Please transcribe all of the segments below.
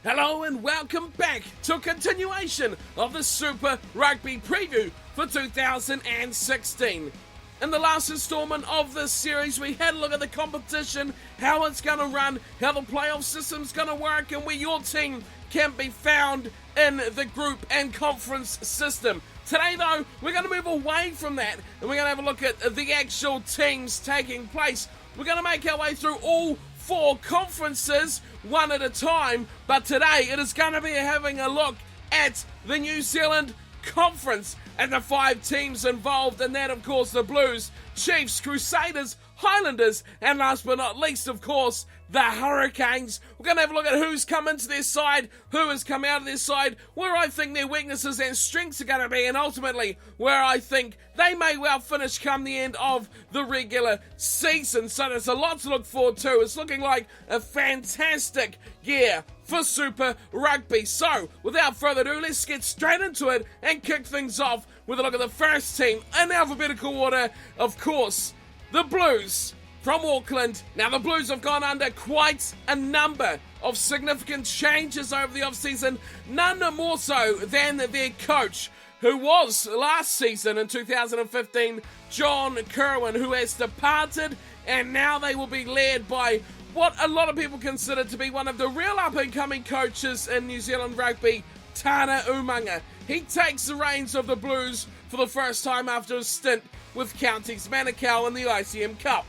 Hello and welcome back to a continuation of the Super Rugby preview for 2016. In the last installment of this series, we had a look at the competition, how it's going to run, how the playoff system's going to work, and where your team can be found in the group and conference system. Today, though, we're going to move away from that, and we're going to have a look at the actual teams taking place. We're going to make our way through all four conferences one at a time, but today it is going to be having a look at the New Zealand Conference and the five teams involved in that. Of course, the Blues, Chiefs, Crusaders, Highlanders, and last but not least, of course, the Hurricanes. We're going to have a look at who's come into their side, who has come out of their side, where I think their weaknesses and strengths are going to be, and ultimately where I think they may well finish come the end of the regular season. So there's a lot to look forward to. It's looking like a fantastic year for Super Rugby. So without further ado, let's get straight into it and kick things off with a look at the first team in alphabetical order. Of course, the Blues from Auckland. Now, the Blues have gone under quite a number of significant changes over the off-season, none more so than their coach, who was last season in 2015, John Kerwin, who has departed, and now they will be led by what a lot of people consider to be one of the real up-and-coming coaches in New Zealand rugby, Tana Umaga. He takes the reins of the Blues for the first time after a stint with Counties Manukau in the ICM Cup.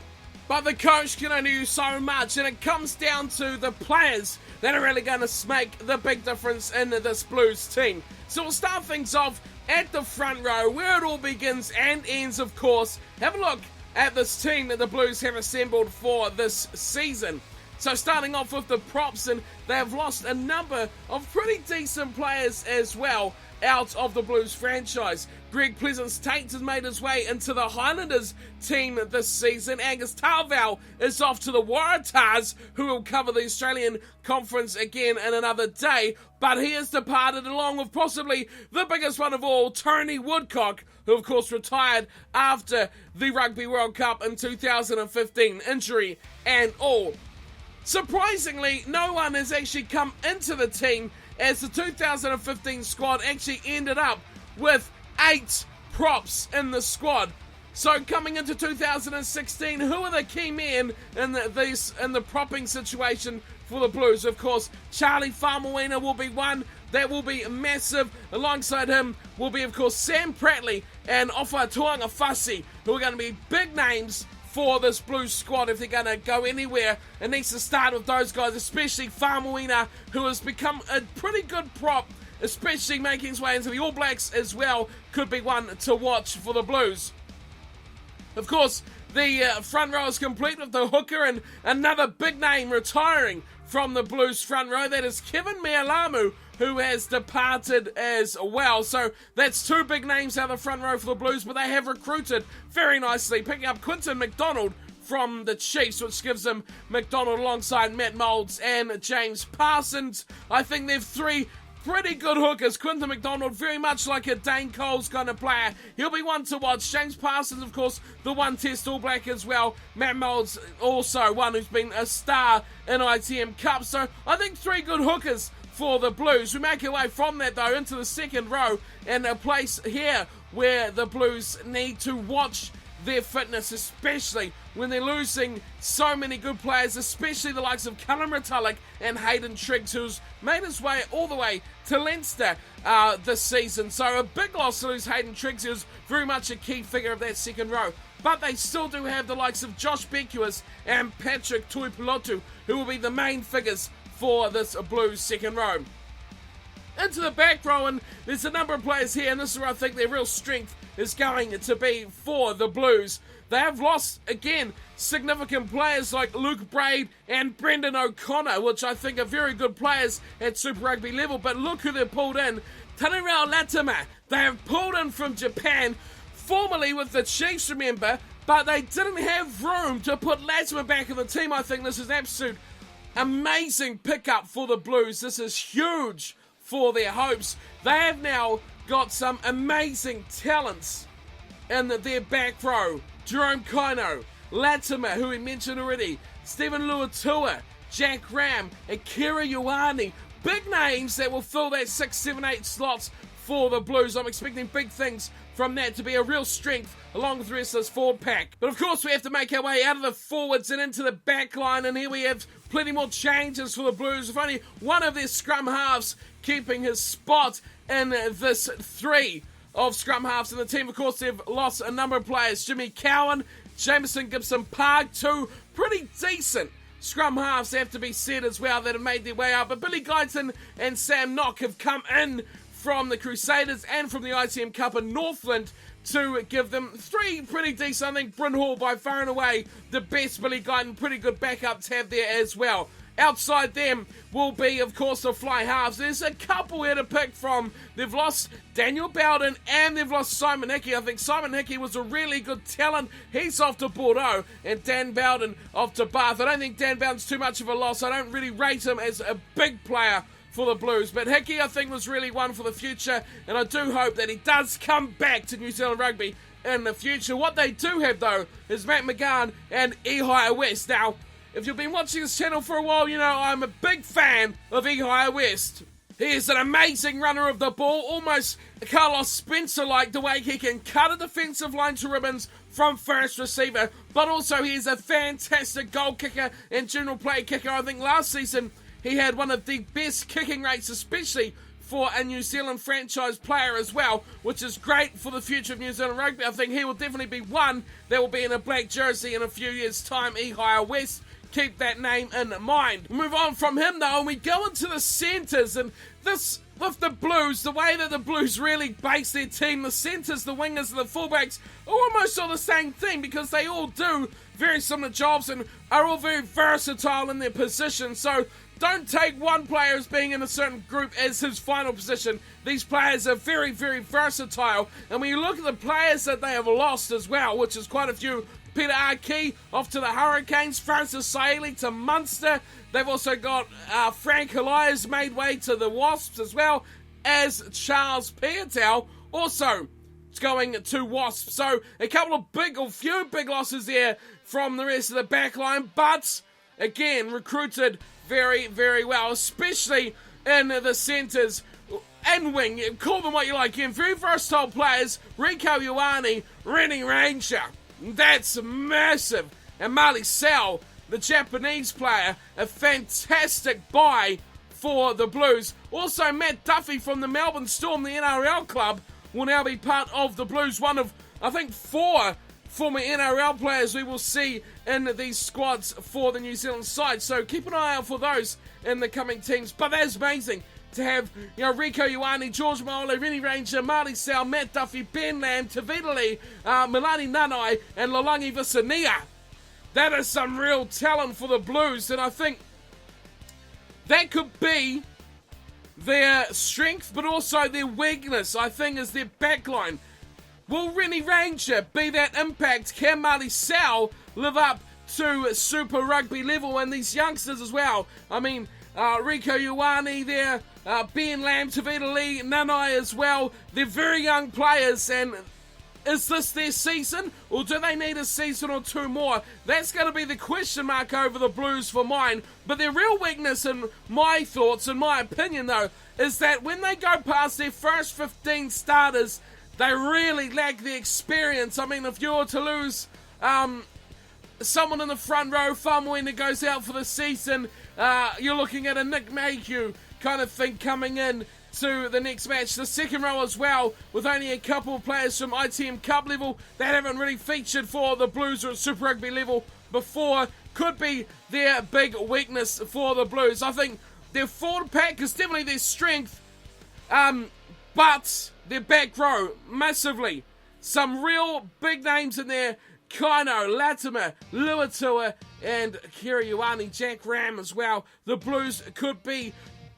But the coach can only do so much, and it comes down to the players that are really going to make the big difference in this Blues team. So we'll start things off at the front row, where it all begins and ends, of course. Have a look at this team that the Blues have assembled for this season. So starting off with the props, and they have lost a number of pretty decent players as well out of the Blues franchise. Greg Pleasance-Tate has made his way into the Highlanders team this season. Angus Tarval is off to the Waratahs, who will cover the Australian Conference again in another day, but he has departed along with possibly the biggest one of all, Tony Woodcock, who of course retired after the Rugby World Cup in 2015, injury and all. Surprisingly, no one has actually come into the team, as the 2015 squad actually ended up with 8 props in the squad. So coming into 2016, who are the key men in the propping situation for the Blues? Of course, Charlie Faumuina will be one. That will be massive. Alongside him will be, of course, Sam Prattley and Ofa Tuangafasi, who are going to be big names for this Blues squad. If they're going to go anywhere, it needs to start with those guys, especially Faumuina, who has become a pretty good prop, especially making his way into the All Blacks as well. Could be one to watch for the Blues. Of course, the front row is complete with the hooker and another big name retiring from the Blues front row. That is Kevin Mealamu, who has departed as well. So that's 2 big names out of the front row for the Blues, but they have recruited very nicely, picking up Quinton McDonald from the Chiefs, which gives them McDonald alongside Matt Moulds and James Parsons. I think they've 3 pretty good hookers. Quinton McDonald, very much like a Dane Coles kind of player. He'll be one to watch. James Parsons, of course, the one Test All Black as well. Matt Moulds, also one who's been a star in ITM Cup. So I think 3 good hookers for the Blues. We make our way from that, though, into the second row, and a place here where the Blues need to watch their fitness, especially when they're losing so many good players, especially the likes of Callum Retallick and Hayden Triggs, who's made his way all the way to Leinster this season. So a big loss to lose Hayden Triggs, who's very much a key figure of that second row. But they still do have the likes of Josh Bekius and Patrick Tuipulotu, who will be the main figures for this Blues second row. Into the back row, and there's a number of players here, and this is where I think their real strength is going to be for the Blues. They have lost, again, significant players like Luke Braid and Brendan O'Connor, which I think are very good players at Super Rugby level, but look who they've pulled in. Tanirao Latimer, they have pulled in from Japan, formerly with the Chiefs, remember, but they didn't have room to put Latimer back in the team. I think this is absolute amazing pickup for the Blues. This is huge for their hopes. They have now got some amazing talents in their back row. Jerome Kaino, Latimer, who we mentioned already, Stephen Luatua, Jack Ram, Akira Ioane, big names that will fill that 6, 7, 8 slots for the Blues. I'm expecting big things from that to be a real strength along with the rest of this forward pack. But of course we have to make our way out of the forwards and into the back line, and here we have plenty more changes for the Blues, with only one of their scrum halves keeping his spot in this 3 of scrum halves in the team. Of course, they've lost a number of players. Jimmy Cowan, Jameson Gibson-Park, 2 pretty decent scrum halves have to be said as well that have made their way up. But Billy Guyton and Sam Knock have come in from the Crusaders and from the ITM Cup in Northland to give them 3 pretty decent. I think Bryn Hall by far and away the best. Billy Guyton, pretty good backup to have there as well. Outside them will be, of course, the fly halves. There's a couple here to pick from. They've lost Daniel Bowden and they've lost Simon Hickey. I think Simon Hickey was a really good talent. He's off to Bordeaux and Dan Bowden off to Bath. I don't think Dan Bowden's too much of a loss. I don't really rate him as a big player for the Blues, but Hickey I think was really one for the future, and I do hope that he does come back to New Zealand rugby in the future. What they do have though is Matt McGowan and Ehire West. Now, if you've been watching this channel for a while, you know I'm a big fan of Ehire West. He is an amazing runner of the ball, almost Carlos Spencer-like, the way he can cut a defensive line to ribbons from first receiver, but also he is a fantastic goal kicker and general play kicker. I think last season he had one of the best kicking rates, especially for a New Zealand franchise player as well, which is great for the future of New Zealand rugby. I think he will definitely be one that will be in a black jersey in a few years' time, Ehire West. Keep that name in mind. We move on from him though, and we go into the centres, and this, with the Blues, the way that the Blues really base their team, the centres, the wingers, and the fullbacks are almost all the same thing, because they all do very similar jobs and are all very versatile in their position. So don't take one player as being in a certain group as his final position. These players are very, very versatile. And when you look at the players that they have lost as well, which is quite a few, Peter Arkey off to the Hurricanes, Francis Saili to Munster. They've also got Frank Elias made way to the Wasps, as well as Charles Piatel also going to Wasps. So a couple of few big losses there from the rest of the back line, but again, recruited very, very well, especially in the centres and wing. Call them what you like. Again, very versatile players. Rico Ioane, Rennie Ranger. That's massive. And Mali Sal, the Japanese player, a fantastic buy for the Blues. Also, Matt Duffy from the Melbourne Storm, the NRL club, will now be part of the Blues. One of, I think, 4 former NRL players we will see in these squads for the New Zealand side. So keep an eye out for those in the coming teams. But that's amazing to have, Rico Ioane, George Maole, Rennie Ranger, Marty Sal, Matt Duffy, Ben Lamb, Tavita Lee, Milani Nanai, and Lalangi Visania. That is some real talent for the Blues, and I think that could be their strength, but also their weakness, I think, is their backline. Will Rennie Ranger be that impact? Can Marty Sal live up to Super Rugby level? And these youngsters as well. I mean, Rico Ioane there, Ben Lamb, Tavita Lee, Nanai as well. They're very young players, and is this their season, or do they need a season or 2 more? That's going to be the question mark over the Blues for mine. But their real weakness, in my thoughts, in my opinion though, is that when they go past their first 15 starters, they really lack the experience. I mean, if you were to lose someone in the front row, Famuina goes out for the season, you're looking at a Nick Mayhew kind of thing coming in to the next match. The second row as well, with only a couple of players from ITM Cup level that haven't really featured for the Blues or at Super Rugby level before, could be their big weakness for the Blues. I think their forward pack is definitely their strength, but their back row, massively. Some real big names in there. Kaino, Latimer, Luatua, and Kira Ioane, Jack Ram as well. The Blues could be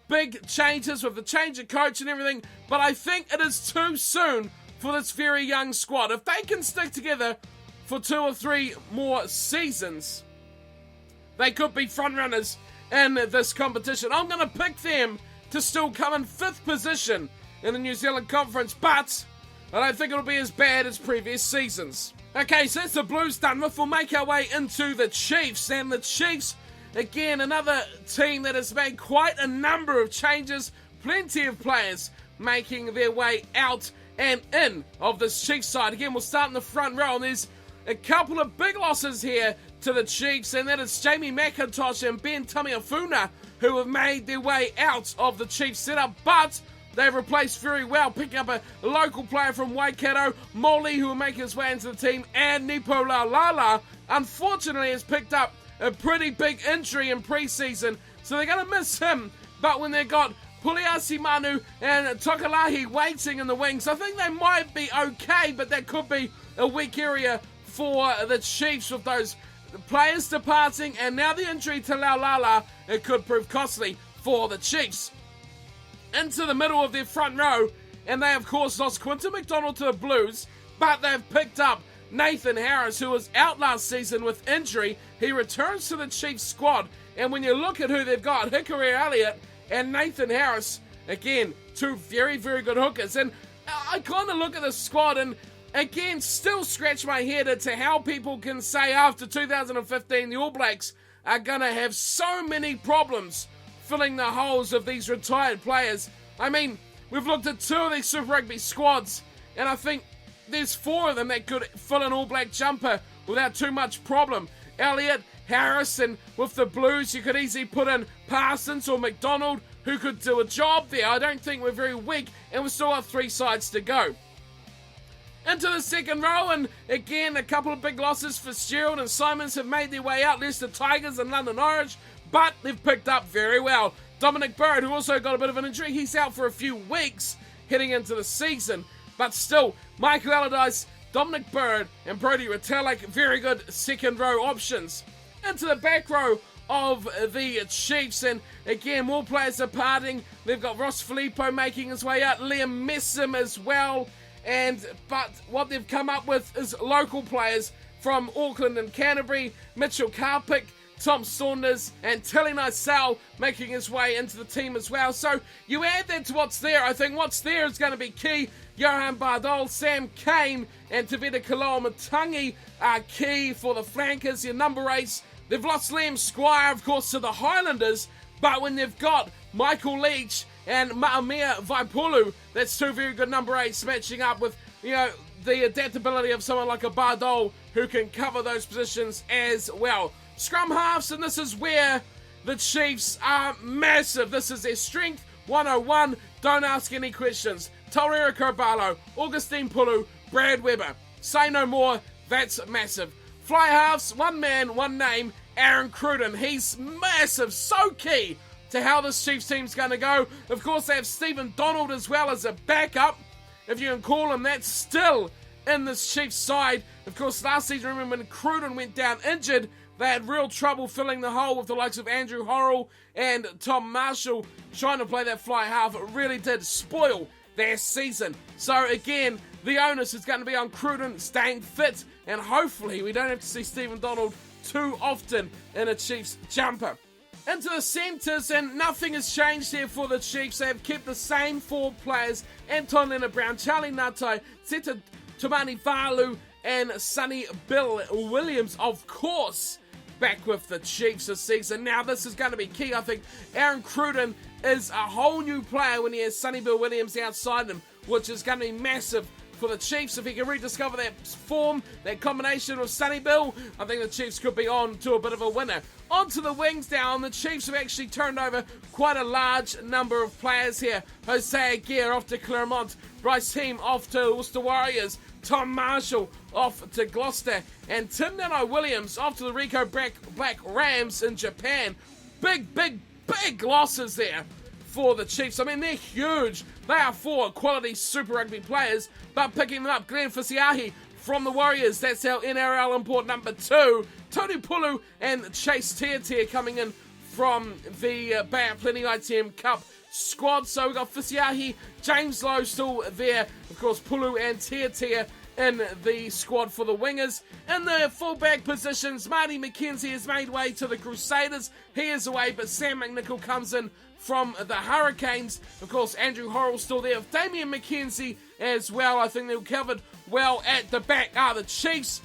big changes with the change of coach and everything, but I think it is too soon for this very young squad. If they can stick together for 2 or 3 more seasons, they could be frontrunners in this competition. I'm going to pick them to still come in 5th position in the New Zealand Conference, but I don't think it'll be as bad as previous seasons. Okay, so that's the Blues done with. We'll make our way into the Chiefs, and the Chiefs again, another team that has made quite a number of changes. Plenty of players making their way out and in of this Chiefs side. Again, we'll start in the front row, and there's a couple of big losses here to the Chiefs, and that is Jamie McIntosh and Ben Tamiafuna, who have made their way out of the Chiefs setup, but they've replaced very well, picking up a local player from Waikato, Molly, who will make his way into the team, and Nipo Laulala, unfortunately, has picked up a pretty big injury in pre-season, so they're going to miss him. But when they've got Puliasi Manu and Tokalahi waiting in the wings, I think they might be okay, but that could be a weak area for the Chiefs with those players departing, and now the injury to Laulala, it could prove costly for the Chiefs. Into the middle of their front row, and they of course lost Quinton McDonald to the Blues, but they've picked up Nathan Harris, who was out last season with injury. He returns to the Chiefs squad, and when you look at who they've got, Hickory Elliott and Nathan Harris, again, two very, very good hookers. And I kind of look at the squad and, again, still scratch my head as to how people can say after 2015 the All Blacks are going to have so many problems filling the holes of these retired players. I mean, we've looked at two of these Super Rugby squads, and I think there's four of them that could fill an All Black jumper without too much problem. Elliott, Harris, and with the Blues, you could easily put in Parsons or McDonald, who could do a job there. I don't think we're very weak, and we've still got three sides to go. Into the second row, and again, a couple of big losses. Fitzgerald and Simons have made their way out. Leicester Tigers and London Orange, but they've picked up very well. Dominic Bird, who also got a bit of an injury, he's out for a few weeks heading into the season. But still, Michael Allardyce, Dominic Bird, and Brodie Retallick, very good second row options. Into the back row of the Chiefs, and again, more players departing. They've got Ross Filippo making his way out, Liam Messam as well. But what they've come up with is local players from Auckland and Canterbury, Mitchell Karpik, Tom Saunders, and Tilly Nicell making his way into the team as well. So you add that to what's there. I think what's there is going to be key. Johan Bardol, Sam Kane, and Tavita Kaloa-Matangi are key for the flankers. Your number 8s, they've lost Liam Squire, of course, to the Highlanders, but when they've got Michael Leach and Maumea Vaipulu, that's two very good number 8s matching up with, the adaptability of someone like a Bardol who can cover those positions as well. Scrum halves, and this is where the Chiefs are massive. This is their strength 101. Don't ask any questions. Taurira Kobalo, Augustine Pulu, Brad Weber. Say no more, that's massive. Fly halves, one man, one name, Aaron Cruden. He's massive, so key to how this Chiefs team's going to go. Of course, they have Stephen Donald as well as a backup, if you can call him that, still in this Chiefs side. Of course, last season, remember when Cruden went down injured, they had real trouble filling the hole with the likes of Andrew Horrell and Tom Marshall trying to play that fly half. It really did spoil their season. So again, the onus is going to be on Cruden staying fit, and hopefully we don't have to see Stephen Donald too often in a Chiefs jumper. Into the centres, and nothing has changed here for the Chiefs. They have kept the same four players: Anton Leonard-Brown, Charlie Ngatai, Seta Tumani Valu, and Sonny Bill Williams, of course, back with the Chiefs this season. Now, this is going to be key. I think Aaron Cruden is a whole new player when he has Sonny Bill Williams outside him, which is going to be massive for the Chiefs. If he can rediscover that form, that combination with Sonny Bill, I think the Chiefs could be on to a bit of a winner. Onto the wings down, the Chiefs have actually turned over quite a large number of players here. Jose Aguirre off to Claremont, Bryce Heem off to Worcester Warriors, Tom Marshall off to Gloucester, and Tim Nano-Williams off to the Rico Black Rams in Japan. Big losses there for the Chiefs. I mean, they're huge. They are four quality Super Rugby players, but picking them up, Glenn Fisiahi from the Warriors, that's our NRL import number 2. Tony Pulu and Chase Tiatia coming in from the Bay of Plenty ITM Cup squad. So we've got Fisiahi, James Lowe still there, of course Pulu and Tiatia in the squad for the wingers. In the fullback positions, Marty McKenzie has made way to the Crusaders. He is away, but Sam McNichol comes in from the Hurricanes. Of course, Andrew Horrell still there with Damian McKenzie as well. I think they're covered well at the back are the Chiefs.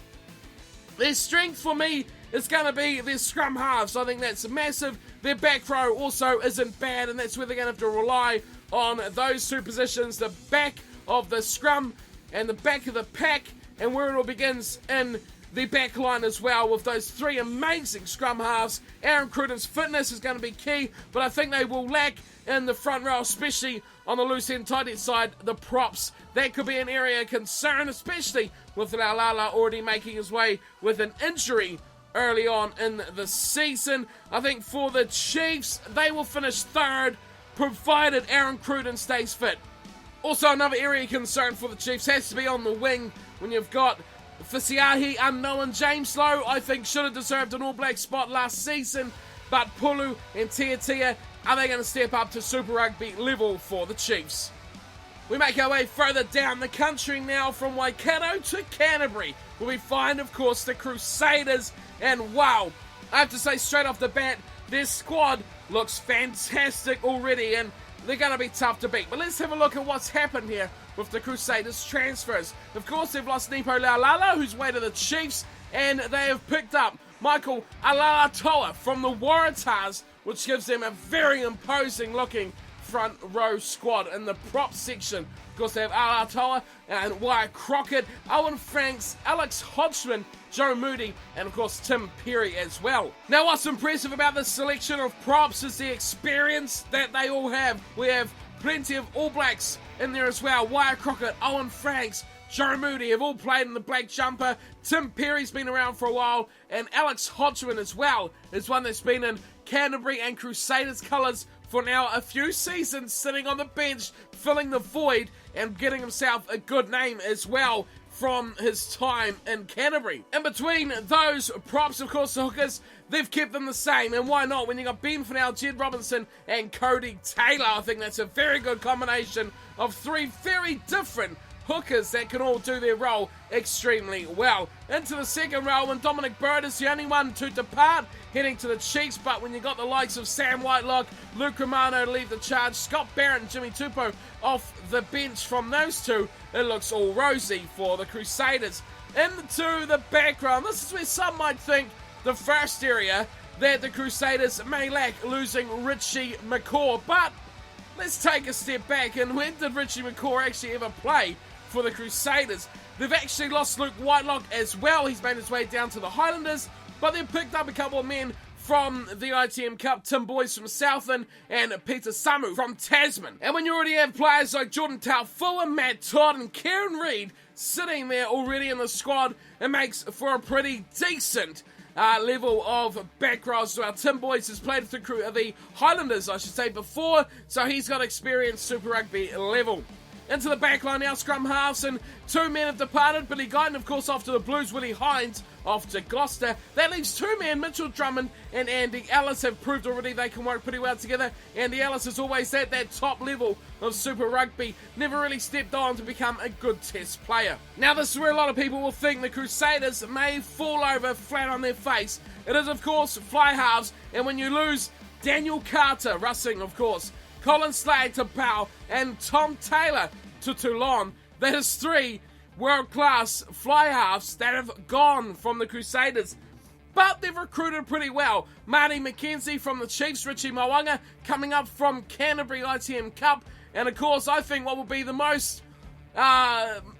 Their strength for me is going to be their scrum halves. I think that's massive. Their back row also isn't bad, and that's where they're going to have to rely on those two positions, the back of the scrum and the back of the pack, and where it all begins in the back line as well, with those three amazing scrum halves. Aaron Cruden's fitness is going to be key, but I think they will lack in the front row, especially on the loose end tight end side, the props. That could be an area of concern, especially with Laulala already making his way with an injury early on in the season. I think for the Chiefs, they will finish third, provided Aaron Cruden stays fit. Also, another area of concern for the Chiefs has to be on the wing when you've got Fisiahi, unknown, James Lowe, I think should have deserved an All Black spot last season, but Pulu and Tiatia, are they going to step up to Super Rugby level for the Chiefs? We make our way further down the country now from Waikato to Canterbury, where we find, of course, the Crusaders, and wow, I have to say straight off the bat, their squad looks fantastic already, and they're going to be tough to beat. But let's have a look at what's happened here with the Crusaders transfers. Of course, they've lost Nipo Laulala, who's way to the Chiefs, and they have picked up Michael Alaalatoa from the Waratahs, which gives them a very imposing looking front row squad in the prop section. Of course, they have Alaalatoa and Wyatt Crockett, Owen Franks, Alex Hodgman, Joe Moody, and of course Tim Perry as well. Now, what's impressive about this selection of props is the experience that they all have. We have plenty of All Blacks in there as well. Wyatt Crockett, Owen Franks, Joe Moody have all played in the black jumper. Tim Perry's been around for a while, and Alex Hodgman as well is one that's been in Canterbury and Crusaders colours for now a few seasons, sitting on the bench, filling the void and getting himself a good name as well from his time in Canterbury. In between those props, of course, the hookers, they've kept them the same, and why not? When you got Ben Fennell, Jed Robinson, and Cody Taylor, I think that's a very good combination of three very different hookers that can all do their role extremely well. Into the second row, and Dominic Bird is the only one to depart, heading to the Chiefs, but when you got the likes of Sam Whitelock, Luke Romano to lead the charge, Scott Barrett and Jimmy Tupou off the bench from those two, it looks all rosy for the Crusaders. Into the background, this is where some might think the first area that the Crusaders may lack, losing Richie McCaw, but let's take a step back, and when did Richie McCaw actually ever play for the Crusaders? They've actually lost Luke Whitelock as well. He's made his way down to the Highlanders, but they've picked up a couple of men from the ITM Cup, Tim Boyce from Southland and Peter Samu from Tasman. And when you already have players like Jordan Taufua, Matt Todd and Kieran Reid sitting there already in the squad, it makes for a pretty decent level of back row as well. Tim Boyce has played through the Highlanders, I should say, before, so he's got experience Super Rugby level. Into the back line now, scrum halves, and two men have departed. Billy Guyton, of course, off to the Blues. Willie Hines off to Gloucester. That leaves two men, Mitchell Drummond and Andy Ellis, have proved already they can work pretty well together. Andy Ellis is always at that top level of Super Rugby, never really stepped on to become a good test player. Now, this is where a lot of people will think the Crusaders may fall over flat on their face. It is, of course, fly halves, and when you lose Daniel Carter, Russing, of course, Colin Slade to Pau, and Tom Taylor to Toulon, that is three world-class fly halves that have gone from the Crusaders. But they've recruited pretty well. Marty McKenzie from the Chiefs, Richie Mwanga coming up from Canterbury ITM Cup, and of course I think what will be the most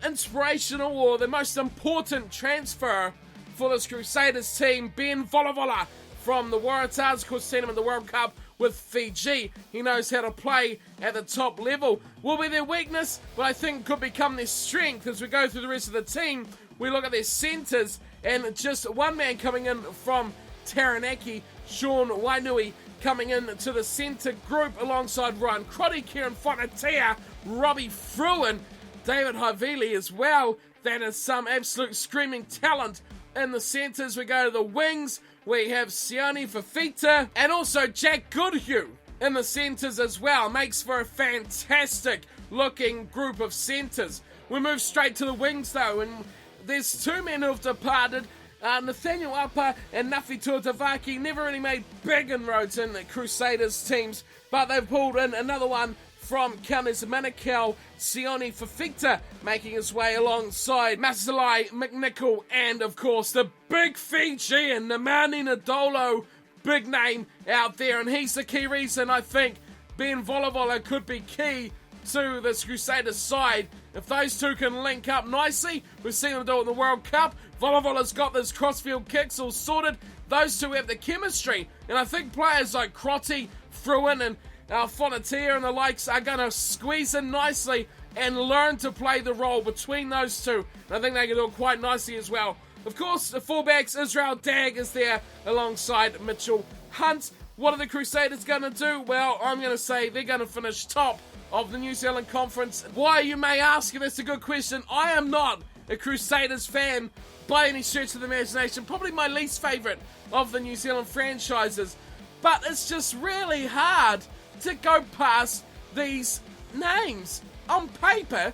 inspirational or the most important transfer for this Crusaders team, Ben Volavola from the Waratahs. Of course, seen him in the World Cup with Fiji. He knows how to play at the top level. Will be their weakness, but I think could become their strength as we go through the rest of the team. We look at their centres, and just one man coming in from Taranaki, Sean Wainui, coming in to the centre group alongside Ryan Crotty, Kieran Fonatia, Robbie Fruin, David Havili as well. That is some absolute screaming talent in the centres. We go to the wings. We have Sione Fafita and also Jack Goodhue in the centres as well. Makes for a fantastic looking group of centres. We move straight to the wings though, and there's two men who have departed. Nathaniel Apa and Nafi Tuatavaki never really made big inroads in the Crusaders teams, but they've pulled in another one from Counties Manukau, Sione Fafita, making his way alongside Masalai McNichol, and of course the big Fijian, Nemani Nadolo, big name out there, and he's the key reason I think Ben Volavola could be key to this Crusaders side. If those two can link up nicely, we've seen them do it in the World Cup. Volavola's got those crossfield kicks all sorted. Those two have the chemistry, and I think players like Crotty, Fruin, and Fonatia and the likes are going to squeeze in nicely and learn to play the role between those two. And I think they can do it quite nicely as well. Of course, the fullbacks, Israel Dag is there alongside Mitchell Hunt. What are the Crusaders going to do? Well, I'm going to say they're going to finish top of the New Zealand Conference. Why, you may ask, and that's a good question. I am not a Crusaders fan by any stretch of the imagination. Probably my least favourite of the New Zealand franchises. But it's just really hard to go past these names. On paper,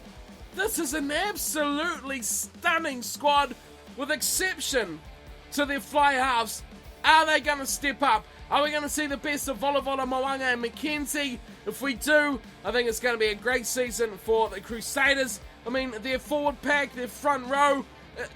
this is an absolutely stunning squad, with exception to their fly halves. Are they going to step up? Are we going to see the best of Volavola, Moanga and McKenzie? If we do, I think it's going to be a great season for the Crusaders. I mean, their forward pack, their front row,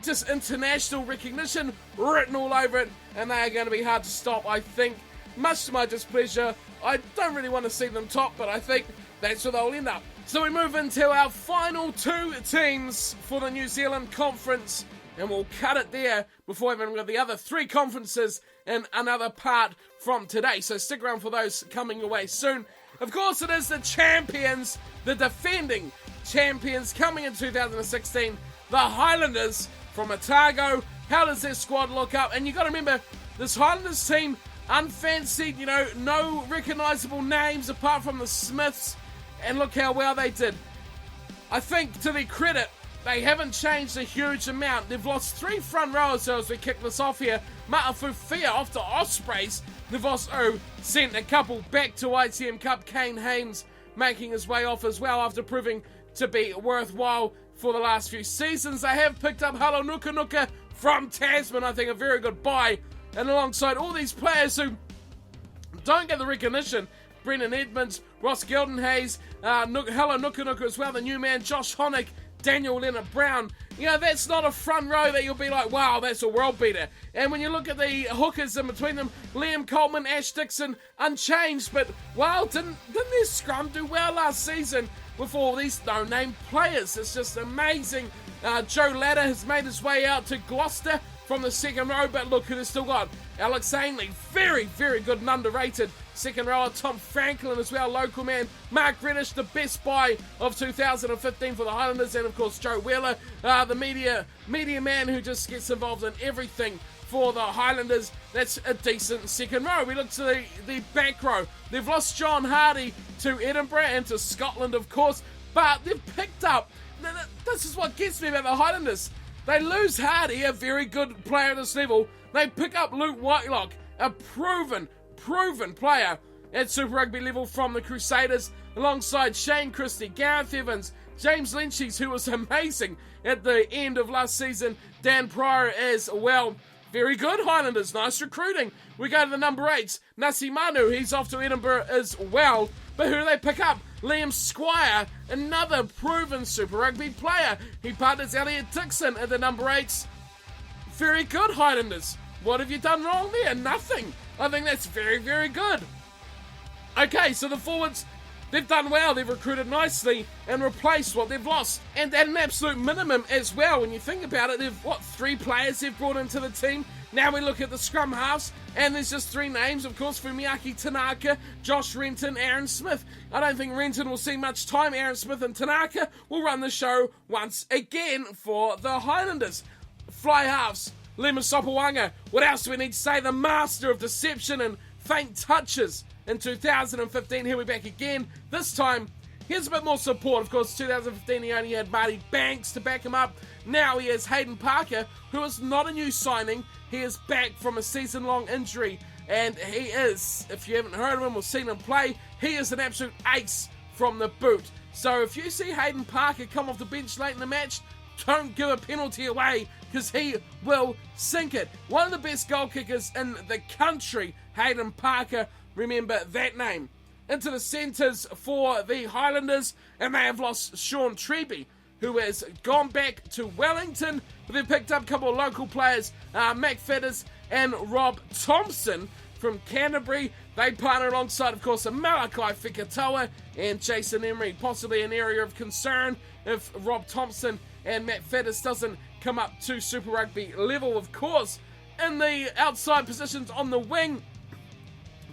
just international recognition written all over it, and they are going to be hard to stop, I think. Much to my displeasure, I don't really want to see them top, but I think that's where they'll end up. So we move into our final two teams for the New Zealand Conference, and we'll cut it there before we've got the other three conferences in another part from today. So stick around for those coming your way soon. Of course, it is the champions, the defending champions coming in 2016, the Highlanders from Otago. How does their squad look up? And you got to remember, this Highlanders team, unfancied, no recognisable names apart from the Smiths, and look how well they did. I think, to their credit, they haven't changed a huge amount. They've lost 3 front rowers, so as we kick this off here. Ma'afufia off to Ospreys. Nivoso sent a couple back to ITM Cup. Kane Hames making his way off as well after proving to be worthwhile for the last few seasons. They have picked up Halo Nuka Nuka from Tasman, I think a very good buy. And alongside all these players who don't get the recognition, Brendan Edmonds, Ross Gildenhayes, Hello Nuka Nuka as well, the new man, Josh Honig, Daniel Leonard-Brown. That's not a front row that you'll be like, wow, that's a world beater. And when you look at the hookers in between them, Liam Coleman, Ash Dixon, unchanged, but wow, didn't their scrum do well last season with all these no-name players? It's just amazing. Joe Latta has made his way out to Gloucester from the second row, but look who they've still got. Alex Ainley, very, very good and underrated second rower. Tom Franklin as well, local man. Mark Reddish, the best buy of 2015 for the Highlanders, and of course Joe Wheeler, the media man who just gets involved in everything for the Highlanders. That's a decent second row. We look to the back row. They've lost John Hardy to Edinburgh and to Scotland, of course, but they've picked up. This is what gets me about the Highlanders. They lose Hardy, a very good player at this level. They pick up Luke Whitelock, a proven player at Super Rugby level from the Crusaders, alongside Shane Christie, Gareth Evans, James Lynchies, who was amazing at the end of last season, Dan Pryor as well. Very good Highlanders, nice recruiting. We go to the number 8s, Nasi Manu, he's off to Edinburgh as well. But who do they pick up? Liam Squire, another proven Super Rugby player. He partners Elliot Dixon at the number 8s. Very good Highlanders. What have you done wrong there? Nothing. I think that's very, very good. Okay, so the forwards, they've done well. They've recruited nicely and replaced what they've lost. And at an absolute minimum as well, when you think about it, 3 players they've brought into the team. Now we look at the scrum halves, and there's just 3 names, of course, Fumiaki Tanaka, Josh Renton, Aaron Smith. I don't think Renton will see much time. Aaron Smith and Tanaka will run the show once again for the Highlanders. Fly halves, Lema Sopawanga. What else do we need to say? The master of deception and faint touches in 2015. Here we're back again. This time, here's a bit more support. Of course, 2015 he only had Marty Banks to back him up. Now he has Hayden Parker, who is not a new signing. He is back from a season-long injury, and he is, if you haven't heard of him or seen him play, he is an absolute ace from the boot. So if you see Hayden Parker come off the bench late in the match, don't give a penalty away because he will sink it. One of the best goal kickers in the country, Hayden Parker, remember that name. Into the centres for the Highlanders, and they have lost Sean Treby, who has gone back to Wellington, but they've picked up a couple of local players, McFetters and Rob Thompson from Canterbury. They partner alongside, of course, Malachi Fekitoa and Jason Emery, possibly an area of concern if Rob Thompson and Matt Fetters doesn't come up to Super Rugby level, of course. In the outside positions on the wing,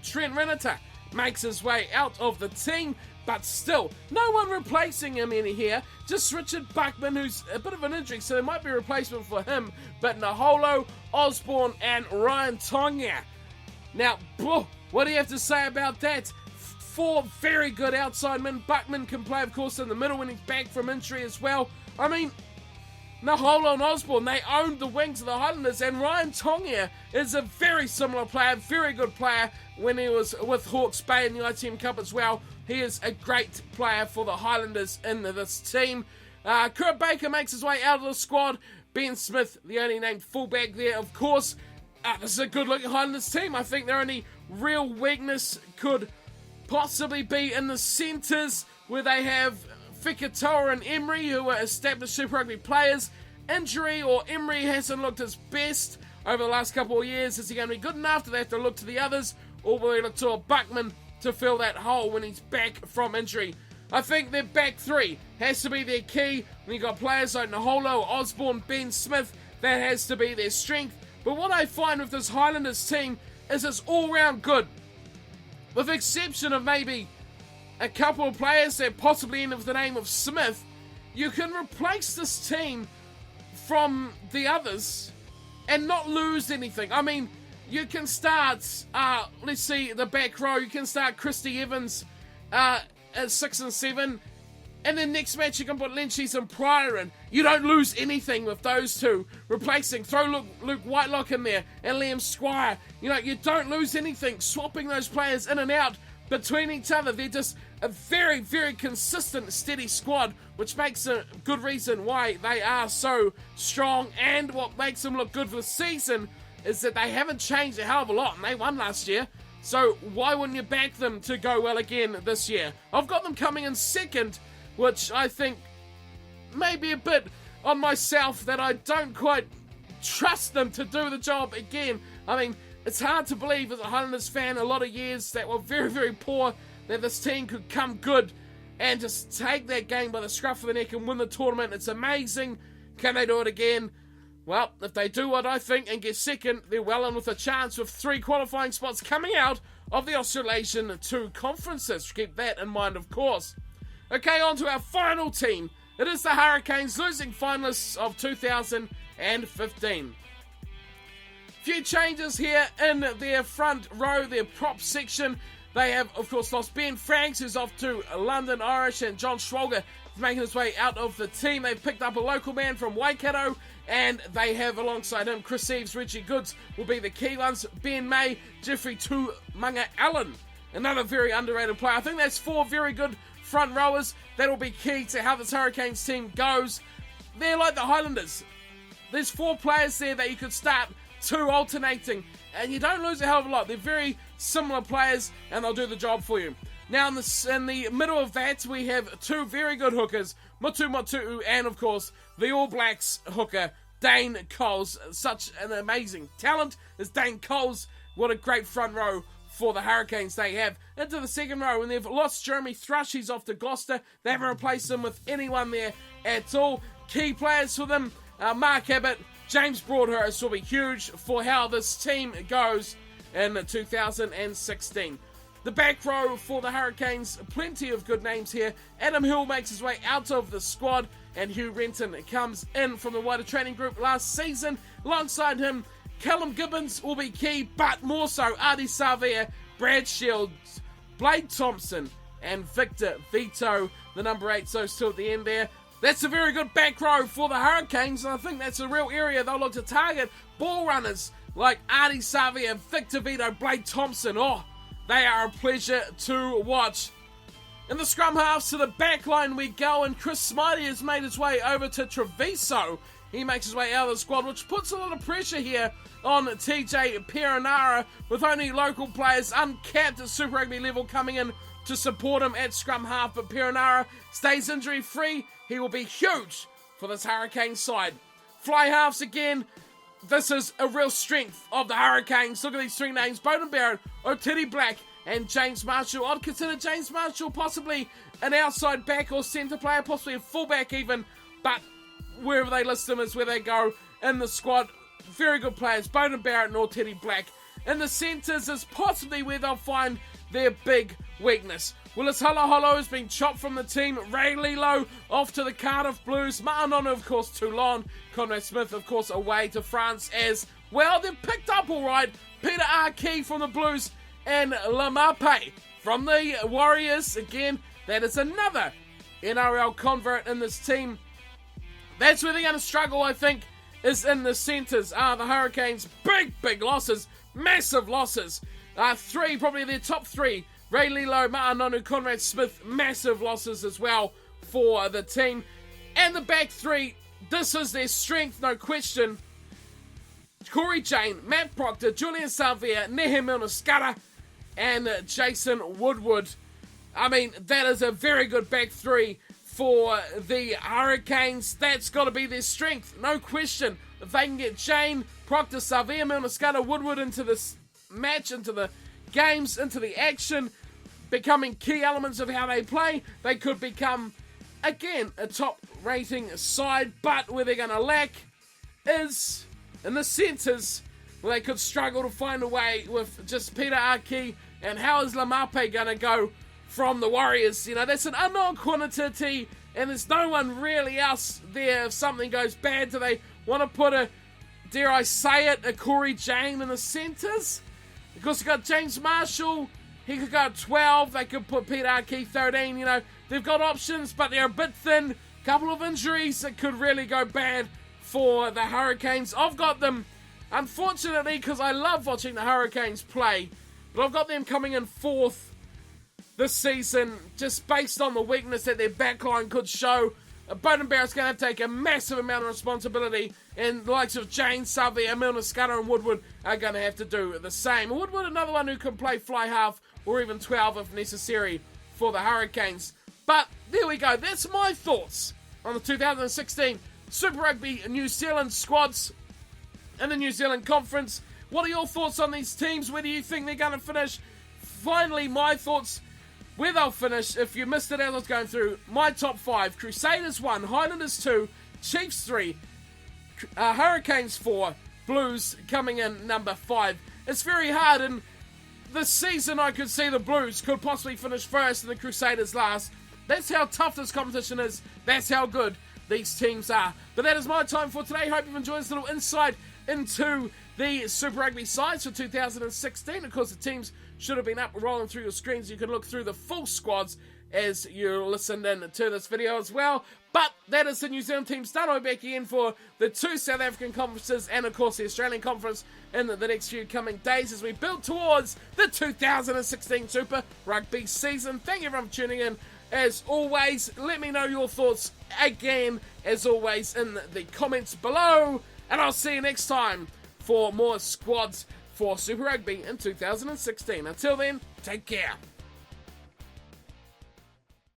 Trent Renata makes his way out of the team, but still, no one replacing him in here. Just Richard Buckman, who's a bit of an injury, so there might be a replacement for him. But Naholo, Osborne, and Ryan Tonga. Now, what do you have to say about that? 4 very good outside men. Buckman can play, of course, in the middle when he's back from injury as well. I mean, Naholo and Osborne, they owned the wings of the Highlanders, and Ryan Tonga is a very similar player, very good player when he was with Hawke's Bay in the ITM Cup as well. He is a great player for the Highlanders in this team. Kurt Baker makes his way out of the squad. Ben Smith, the only named fullback there, of course. This is a good-looking Highlanders team. I think their only real weakness could possibly be in the centres, where they have Fekitoa and Emery, who are established Super Rugby players. Injury, or Emery hasn't looked his best over the last couple of years. Is he going to be good enough? Do they have to look to the others? Or will they look to a Buckman to fill that hole when he's back from injury? I think their back three has to be their key. When you've got players like Naholo, Osborne, Ben Smith, that has to be their strength. But what I find with this Highlanders team is it's all-round good. With the exception of maybe a couple of players that possibly end with the name of Smith, you can replace this team from the others and not lose anything. I mean, you can start, let's see, the back row. You can start Christy Evans at 6 and 7. And then next match you can put Lynchies and Pryor in. You don't lose anything with those two replacing. Throw Luke Whitelock in there and Liam Squire. You know, you don't lose anything swapping those players in and out between each other. They're just a very, very consistent, steady squad, which makes a good reason why they are so strong. And what makes them look good for the season is that they haven't changed a hell of a lot, and they won last year. So why wouldn't you back them to go well again this year? I've got them coming in second, which I think may be a bit on myself that I don't quite trust them to do the job again. I mean, it's hard to believe as a Highlanders fan, a lot of years that were very, very poor, that this team could come good and just take that game by the scruff of the neck and win the tournament. It's amazing. Can they do it again? Well, if they do what I think and get second, they're well in with a chance with 3 qualifying spots coming out of the Australasian 2 conferences. Keep that in mind, of course. Okay, on to our final team. It is the Hurricanes, losing finalists of 2015. Few changes here in their front row, their prop section. They have, of course, lost Ben Franks, who's off to London Irish, and John Schwalger is making his way out of the team. They've picked up a local man from Waikato, and they have alongside him Chris Eves, Reggie Goods will be the key ones. Ben May, Jeffrey Tumunga Allen, another very underrated player. I think that's 4 very good front rowers. That'll be key to how this Hurricanes team goes. They're like the Highlanders. There's 4 players there that you could start 2 alternating, and you don't lose a hell of a lot. They're very similar players, and they'll do the job for you. Now, in the middle of that, we have 2 very good hookers, Mutu Motu'u, and, of course, the All Blacks hooker, Dane Coles. Such an amazing talent is Dane Coles. What a great front row for the Hurricanes they have. Into the second row, and they've lost Jeremy Thrush. He's off to Gloucester. They haven't replaced him with anyone there at all. Key players for them, Mark Abbott, James Broadhurst will be huge for how this team goes in 2016. The back row for the Hurricanes, plenty of good names here. Adam Hill makes his way out of the squad, and Hugh Renton comes in from the wider training group last season. Alongside him, Callum Gibbons will be key, but more so Adi Savia, Brad Shields, Blade Thompson, and Victor Vito, the number 8, so still at the end there. That's a very good back row for the Hurricanes, and I think that's a real area they'll look to target. Ball runners like Adi Savia, Victor Vito, Blade Thompson. Oh, they are a pleasure to watch. In the scrum halves, to the back line we go, and Chris Smitey has made his way over to Treviso. He makes his way out of the squad, which puts a lot of pressure here on TJ Perenara, with only local players uncapped at Super Rugby level coming in to support him at scrum half. But Perenara stays injury free. He will be huge for this Hurricane side. Fly halves again. This is a real strength of the Hurricanes. Look at these three names: Beauden Barrett, O'Teddy Black, and James Marshall. I'd consider James Marshall possibly an outside back or centre player, possibly a fullback even, but wherever they list them is where they go in the squad. Very good players, Beauden Barrett and O'Teddy Black. In the centres is possibly where they'll find their big weakness. Willis Halaholo has been chopped from the team. Ray Lilo off to the Cardiff Blues. Ma'anonu, of course, Toulon. Conrad Smith, of course, away to France as well. They've picked up all right Peter Arkey from the Blues and Lamape from the Warriors. Again, that is another NRL convert in this team. That's where they're going to struggle, I think, is in the centres. The Hurricanes, big losses, massive losses. Three, probably their top three. Ray Lilo, Ma'anonu, Conrad Smith, massive losses as well for the team. And the back three, this is their strength, no question. Corey Jane, Matt Proctor, Julian Savia, Nehe Milner-Skudder, and Jason Woodward. I mean, that is a very good back three for the Hurricanes. That's got to be their strength, no question. If they can get Jane, Proctor, Savia, Milner-Skudder, Woodward into this match, into the games, into the action, becoming key elements of how they play, they could become, again, a top rating side. But where they're going to lack is in the centres, where they could struggle to find a way with just Peter Arkey. And how is Lamape going to go from the Warriors? You know, that's an unknown quantity, and there's no one really else there if something goes bad. Do they want to put a, dare I say it, a Corey Jane in the centres? Because you've got James Marshall, he could go at 12, they could put Peter Arkey 13, you know, they've got options, but they're a bit thin. Couple of injuries that could really go bad for the Hurricanes. I've got them, unfortunately, because I love watching the Hurricanes play, but I've got them coming in fourth this season, just based on the weakness that their backline could show. Beauden Barrett's going to have to take a massive amount of responsibility, and the likes of Jane, Savia, Milner-Skudder and Woodward are going to have to do the same. Woodward, another one who can play fly half or even 12 if necessary for the Hurricanes. But there we go. That's my thoughts on the 2016 Super Rugby New Zealand squads in the New Zealand Conference. What are your thoughts on these teams? Where do you think they're going to finish? Finally, my thoughts where they'll finish. If you missed it as I was going through, my top 5: Crusaders 1, Highlanders 2, Chiefs 3, Hurricanes 4, Blues coming in number 5. It's very hard, and this season I could see the Blues could possibly finish first and the Crusaders last. That's how tough this competition is. That's how good these teams are. But that is my time for today. Hope you've enjoyed this little insight into the Super Rugby sides for 2016. Of course, the teams should have been up and rolling through your screens. You can look through the full squads as you listened in to this video as well. But that is the New Zealand teams done. I'll be back again for the 2 South African conferences and, of course, the Australian conference in the next few coming days as we build towards the 2016 Super Rugby season. Thank you everyone for tuning in. As always, let me know your thoughts again, as always, in the comments below. And I'll see you next time for more squads for Super Rugby in 2016. Until then, take care.